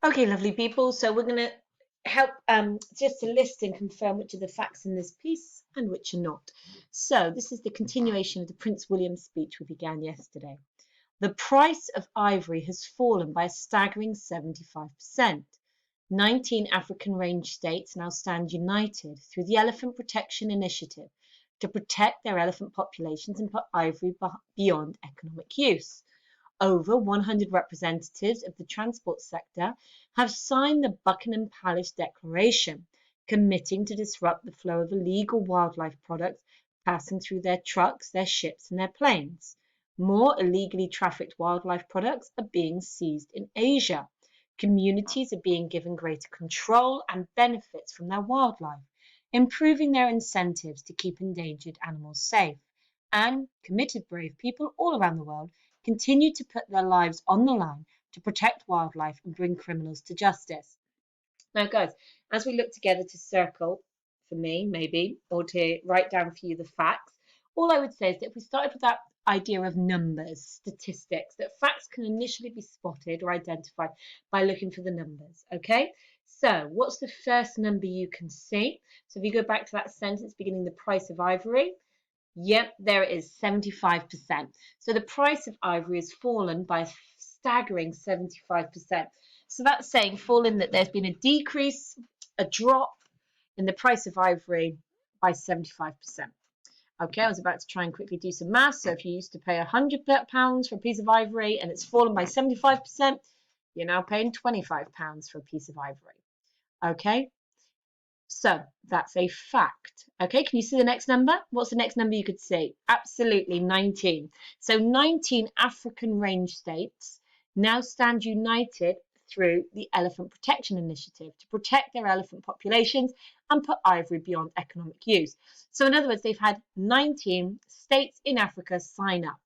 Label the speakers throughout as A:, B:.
A: Okay, lovely people. So we're going to help just to list and confirm which are the facts in this piece and which are not. So this is the continuation of the Prince William speech we began yesterday. The price of ivory has fallen by a staggering 75%. 19 African range states now stand united through the Elephant Protection Initiative to protect their elephant populations and put ivory beyond economic use. Over 100 representatives of the transport sector have signed the Buckingham Palace Declaration, committing to disrupt the flow of illegal wildlife products passing through their trucks, their ships, and their planes. More illegally trafficked wildlife products are being seized in Asia. Communities are being given greater control and benefits from their wildlife, improving their incentives to keep endangered animals safe. And committed brave people all around the world continue to put their lives on the line to protect wildlife and bring criminals to justice. Now, guys, as we look together to circle, for me, maybe, or to write down for you the facts, all I would say is that if we started with that idea of numbers, statistics, that facts can initially be spotted or identified by looking for the numbers, okay? So, what's the first number you can see? So, if you go back to that sentence beginning the price of ivory, yep, there it is, 75%. So the price of ivory has fallen by a staggering 75%. So that's saying fallen that there's been a decrease, a drop in the price of ivory by 75%. Okay, I was about to try and quickly do some maths. So if you used to pay £100 for a piece of ivory and it's fallen by 75%, you're now paying £25 for a piece of ivory. Okay, so that's a fact. Okay, can you see the next number? What's the next number you could see? Absolutely, 19. So 19 African range states now stand united through the Elephant Protection Initiative to protect their elephant populations and put ivory beyond economic use. So in other words, they've had 19 states in Africa sign up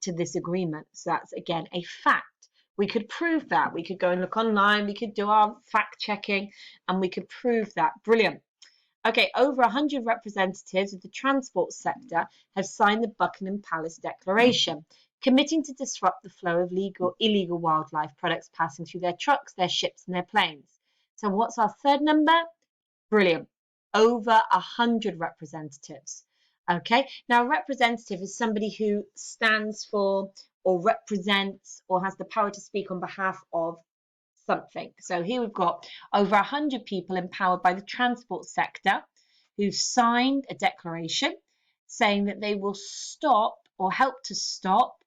A: to this agreement. So that's, again, a fact. We could prove that. We could go and look online. We could do our fact checking and we could prove that. Brilliant. Okay, over 100 representatives of the transport sector have signed the Buckingham Palace Declaration, committing to disrupt the flow of illegal wildlife products passing through their trucks, their ships, and their planes. So, what's our third number? Brilliant. Over 100 representatives. Okay, now a representative is somebody who stands for or represents or has the power to speak on behalf of something. So here we've got over 100 people empowered by the transport sector who've signed a declaration saying that they will stop or help to stop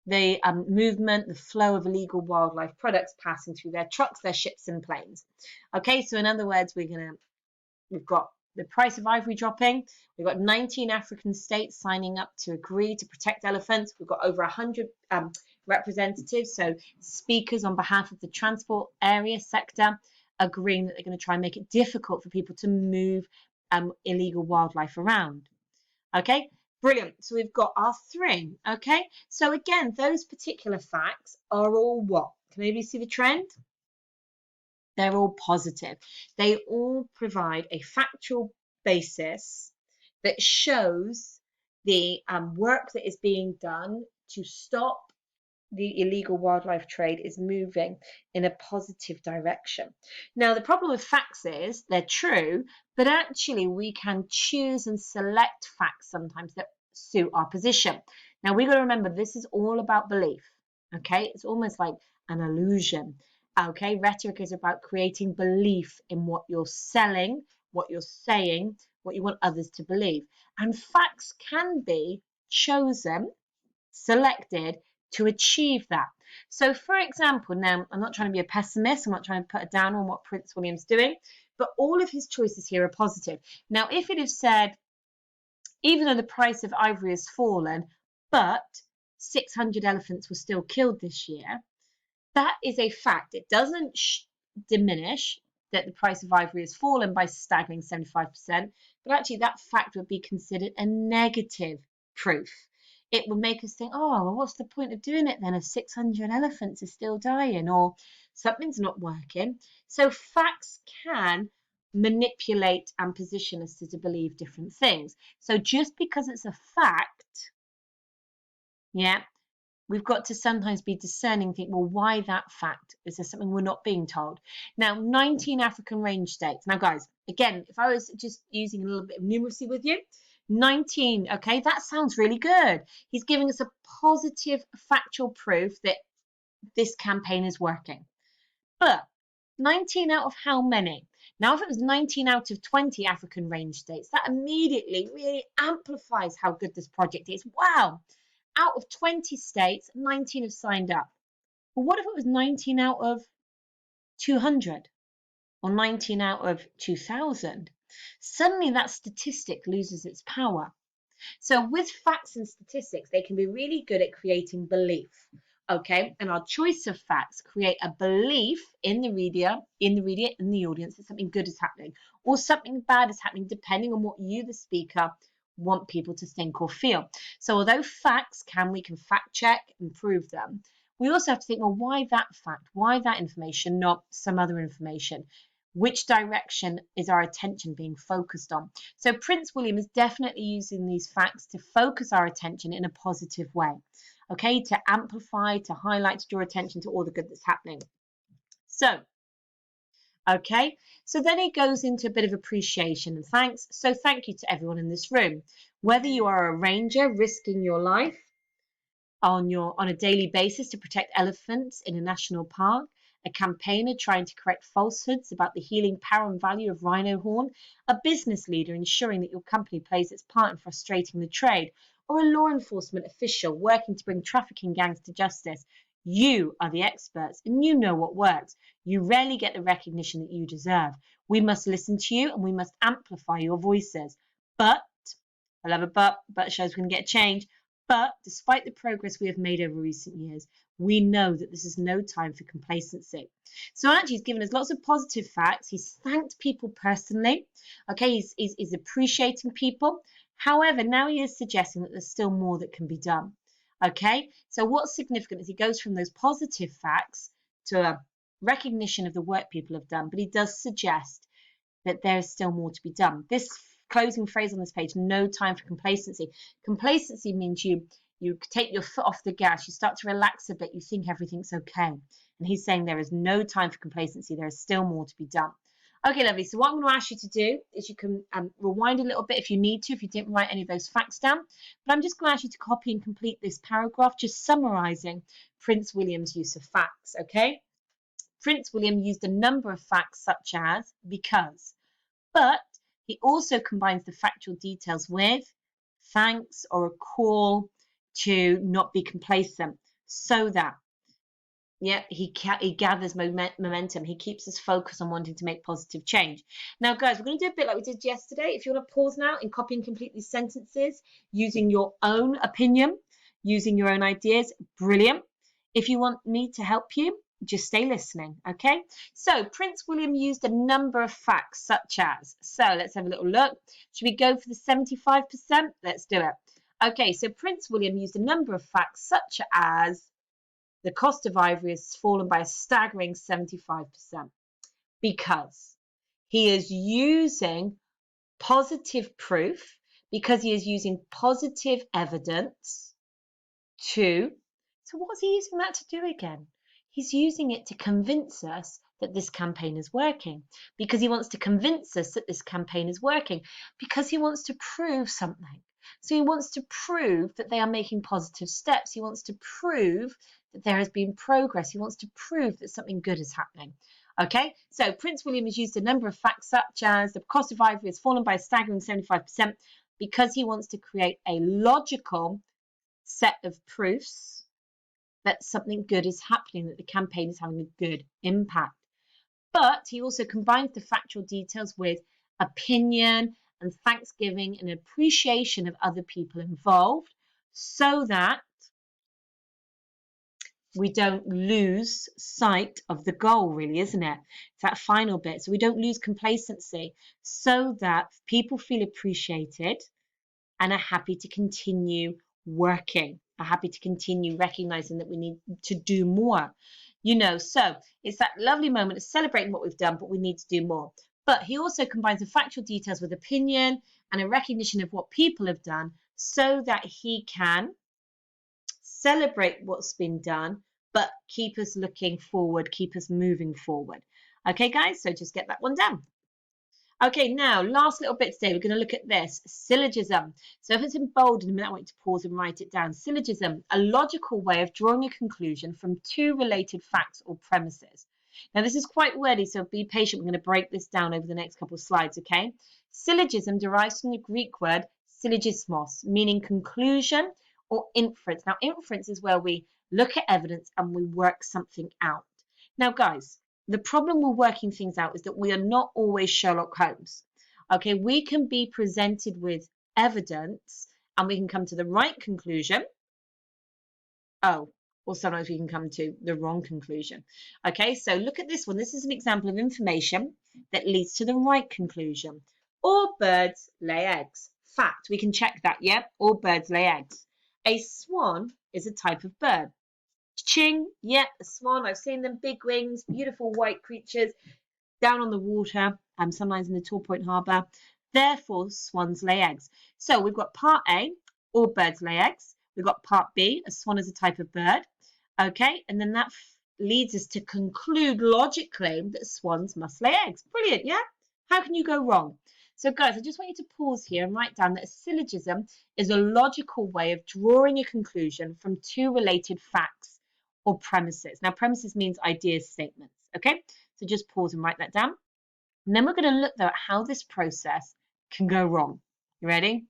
A: the movement, the flow of illegal wildlife products passing through their trucks, their ships and planes. Okay, so in other words, we've got the price of ivory dropping. We've got 19 African states signing up to agree to protect elephants. We've got over 100 representatives, so speakers on behalf of the transport area sector, agreeing that they're going to try and make it difficult for people to move illegal wildlife around. Okay, brilliant. So we've got our three. Okay, so again, those particular facts are all what? Can anybody see the trend? They're all positive. They all provide a factual basis that shows the work that is being done to stop the illegal wildlife trade is moving in a positive direction. Now, the problem with facts is they're true, but actually we can choose and select facts sometimes that suit our position. Now, we've got to remember this is all about belief. Okay, it's almost like an illusion. Okay, rhetoric is about creating belief in what you're selling, what you're saying, what you want others to believe. And facts can be chosen, selected to achieve that. So, for example, now I'm not trying to be a pessimist, I'm not trying to put a down on what Prince William's doing, but all of his choices here are positive. Now, if it had said, even though the price of ivory has fallen, but 600 elephants were still killed this year, that is a fact. It doesn't diminish that the price of ivory has fallen by staggering 75%, but actually that fact would be considered a negative proof. It would make us think, oh, well, what's the point of doing it then if 600 elephants are still dying or something's not working? So facts can manipulate and position us to believe different things. So just because it's a fact, yeah, we've got to sometimes be discerning, think, well, why that fact? Is there something we're not being told? Now, 19 African range states. Now, guys, again, if I was just using a little bit of numeracy with you, 19, okay, that sounds really good. He's giving us a positive factual proof that this campaign is working. But 19 out of how many? Now, if it was 19 out of 20 African range states, that immediately really amplifies how good this project is. Wow, out of 20 states, 19 have signed up. Well, what if it was 19 out of 200 or 19 out of 2,000? Suddenly that statistic loses its power. So with facts and statistics, they can be really good at creating belief. Okay, and our choice of facts create a belief in the reader, in the audience, that something good is happening or something bad is happening, depending on what you, the speaker, want people to think or feel. So although facts we can fact check and prove them, we also have to think, well, why that fact? Why that information, not some other information? Which direction is our attention being focused on? So Prince William is definitely using these facts to focus our attention in a positive way, okay, to amplify, to highlight, to draw attention to all the good that's happening. So, okay, so then he goes into a bit of appreciation and thanks. So thank you to everyone in this room. Whether you are a ranger risking your life on a daily basis to protect elephants in a national park, a campaigner trying to correct falsehoods about the healing power and value of rhino horn, a business leader ensuring that your company plays its part in frustrating the trade, or a law enforcement official working to bring trafficking gangs to justice, you are the experts and you know what works. You rarely get the recognition that you deserve. We must listen to you and we must amplify your voices. But, I love a but shows we can get change. But despite the progress we have made over recent years, we know that this is no time for complacency. So actually, he's given us lots of positive facts. He's thanked people personally. Okay, he's appreciating people. However, now he is suggesting that there's still more that can be done. Okay, so what's significant is he goes from those positive facts to a recognition of the work people have done, but he does suggest that there is still more to be done. This closing phrase on this page, no time for complacency. Complacency means you take your foot off the gas, you start to relax a bit, you think everything's okay. And he's saying there is no time for complacency, there is still more to be done. Okay, lovely. So what I'm going to ask you to do is you can rewind a little bit if you need to, if you didn't write any of those facts down. But I'm just going to ask you to copy and complete this paragraph, just summarising Prince William's use of facts, okay? Prince William used a number of facts such as because, but he also combines the factual details with thanks or a call to not be complacent so that he gathers momentum. He keeps us focused on wanting to make positive change. Now, guys, we're going to do a bit like we did yesterday. If you want to pause now and copy and complete these sentences using your own opinion, using your own ideas, brilliant. If you want me to help you, just stay listening, okay? So Prince William used a number of facts such as, so let's have a little look. Should we go for the 75%? Let's do it. Okay, so Prince William used a number of facts such as the cost of ivory has fallen by a staggering 75% because he is using positive proof, because he is using positive evidence to, so what's he using that to do again? He's using it to convince us that this campaign is working, because he wants to convince us that this campaign is working, because he wants to prove something. So he wants to prove that they are making positive steps. He wants to prove that there has been progress. He wants to prove that something good is happening. Okay, so Prince William has used a number of facts such as the cost of ivory has fallen by a staggering 75% because he wants to create a logical set of proofs that something good is happening, that the campaign is having a good impact. But he also combines the factual details with opinion and thanksgiving and appreciation of other people involved so that we don't lose sight of the goal, really, isn't it? It's that final bit. So we don't lose complacency so that people feel appreciated and are happy to continue working, are happy to continue recognizing that we need to do more. So it's that lovely moment of celebrating what we've done, but we need to do more. But he also combines the factual details with opinion and a recognition of what people have done so that he can celebrate what's been done, but keep us looking forward, keep us moving forward. Okay, guys, so just get that one down. Okay, now, last little bit today, we're going to look at this, syllogism. So if it's in bold in a minute, I want you to pause and write it down. Syllogism, a logical way of drawing a conclusion from two related facts or premises. Now, this is quite wordy, so be patient. We're going to break this down over the next couple of slides, okay? Syllogism derives from the Greek word syllogismos, meaning conclusion or inference. Now, inference is where we look at evidence and we work something out. Now, guys, the problem with working things out is that we are not always Sherlock Holmes. Okay, we can be presented with evidence and we can come to the right conclusion. Oh, or sometimes we can come to the wrong conclusion. Okay, so look at this one. This is an example of information that leads to the right conclusion. All birds lay eggs. Fact, we can check that, yeah? All birds lay eggs. A swan is a type of bird. Ching, yep, a swan. I've seen them, big wings, beautiful white creatures down on the water, sometimes in the Tall Point Harbour. Therefore, swans lay eggs. So we've got part A, all birds lay eggs. We've got part B, a swan is a type of bird. Okay, and then that leads us to conclude logically that swans must lay eggs. Brilliant, yeah? How can you go wrong? So guys, I just want you to pause here and write down that a syllogism is a logical way of drawing a conclusion from two related facts or premises. Now, premises means ideas, statements, okay? So just pause and write that down. And then we're going to look though at how this process can go wrong. You ready?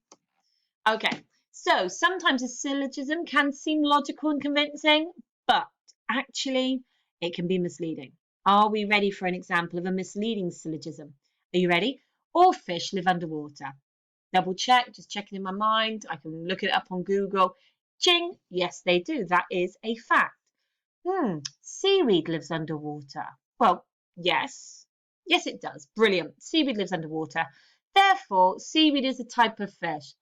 A: Okay, so sometimes a syllogism can seem logical and convincing, but actually it can be misleading. Are we ready for an example of a misleading syllogism? Are you ready? All fish live underwater. Double check, just checking in my mind. I can look it up on Google. Ching, yes, they do. That is a fact. Seaweed lives underwater. Well, yes. Yes, it does. Brilliant. Seaweed lives underwater. Therefore, seaweed is a type of fish.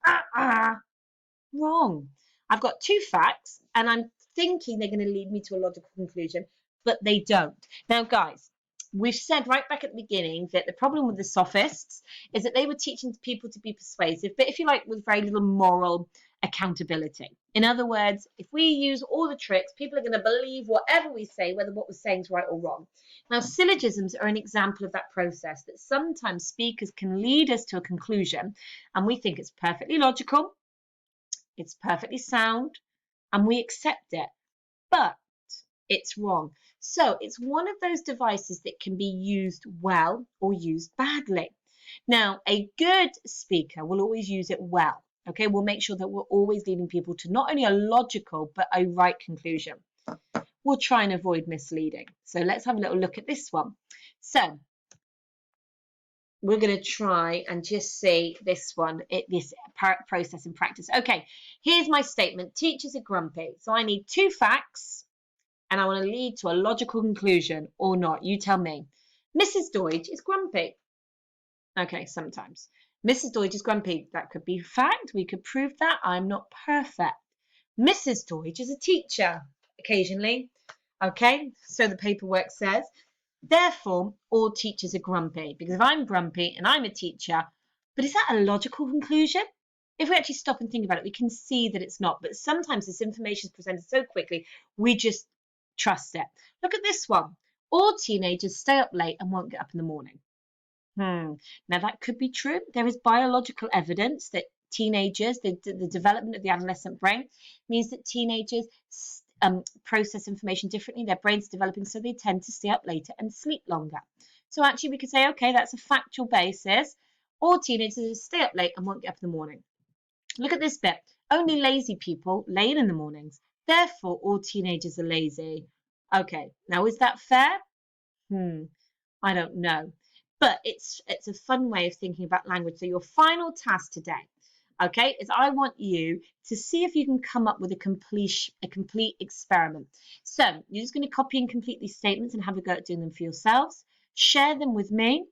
A: Wrong. I've got two facts, and I'm thinking they're going to lead me to a logical conclusion, but they don't. Now, guys, we've said right back at the beginning that the problem with the sophists is that they were teaching people to be persuasive, but if you like, with very little moral accountability. In other words, if we use all the tricks, people are going to believe whatever we say, whether what we're saying is right or wrong. Now, syllogisms are an example of that process, that sometimes speakers can lead us to a conclusion, and we think it's perfectly logical, it's perfectly sound, and we accept it, but it's wrong. So it's one of those devices that can be used well or used badly. Now, a good speaker will always use it well. Okay, we'll make sure that we're always leading people to not only a logical, but a right conclusion. We'll try and avoid misleading. So let's have a little look at this one. So we're going to try and just see this one, this process in practice. Okay, here's my statement. Teachers are grumpy. So I need two facts and I want to lead to a logical conclusion or not. You tell me. Mrs. Deutsch is grumpy. Okay, sometimes. Mrs. Deutsch is grumpy. That could be fact. We could prove that. I'm not perfect. Mrs. Deutsch is a teacher occasionally. Okay, so the paperwork says. Therefore, all teachers are grumpy, because if I'm grumpy and I'm a teacher, but is that a logical conclusion? If we actually stop and think about it, we can see that it's not. But sometimes this information is presented so quickly, we just trust it. Look at this one. All teenagers stay up late and won't get up in the morning. Now that could be true. There is biological evidence that teenagers, the development of the adolescent brain means that teenagers process information differently. Their brains are developing, so they tend to stay up later and sleep longer. So actually we could say, okay, that's a factual basis. All teenagers stay up late and won't get up in the morning. Look at this bit. Only lazy people lay in the mornings. Therefore, all teenagers are lazy. Okay, now is that fair? I don't know. But it's a fun way of thinking about language. So your final task today, okay, is I want you to see if you can come up with a complete experiment. So you're just going to copy and complete these statements and have a go at doing them for yourselves. Share them with me,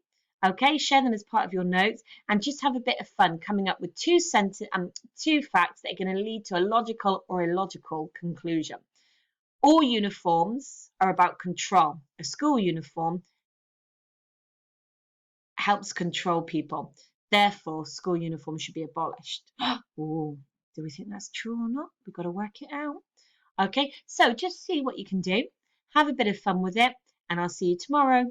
A: okay? Share them as part of your notes and just have a bit of fun coming up with two facts that are going to lead to a logical or illogical conclusion. All uniforms are about control. A school uniform helps control people. Therefore, school uniforms should be abolished. Oh, do we think that's true or not? We've got to work it out. Okay, so just see what you can do. Have a bit of fun with it, and I'll see you tomorrow.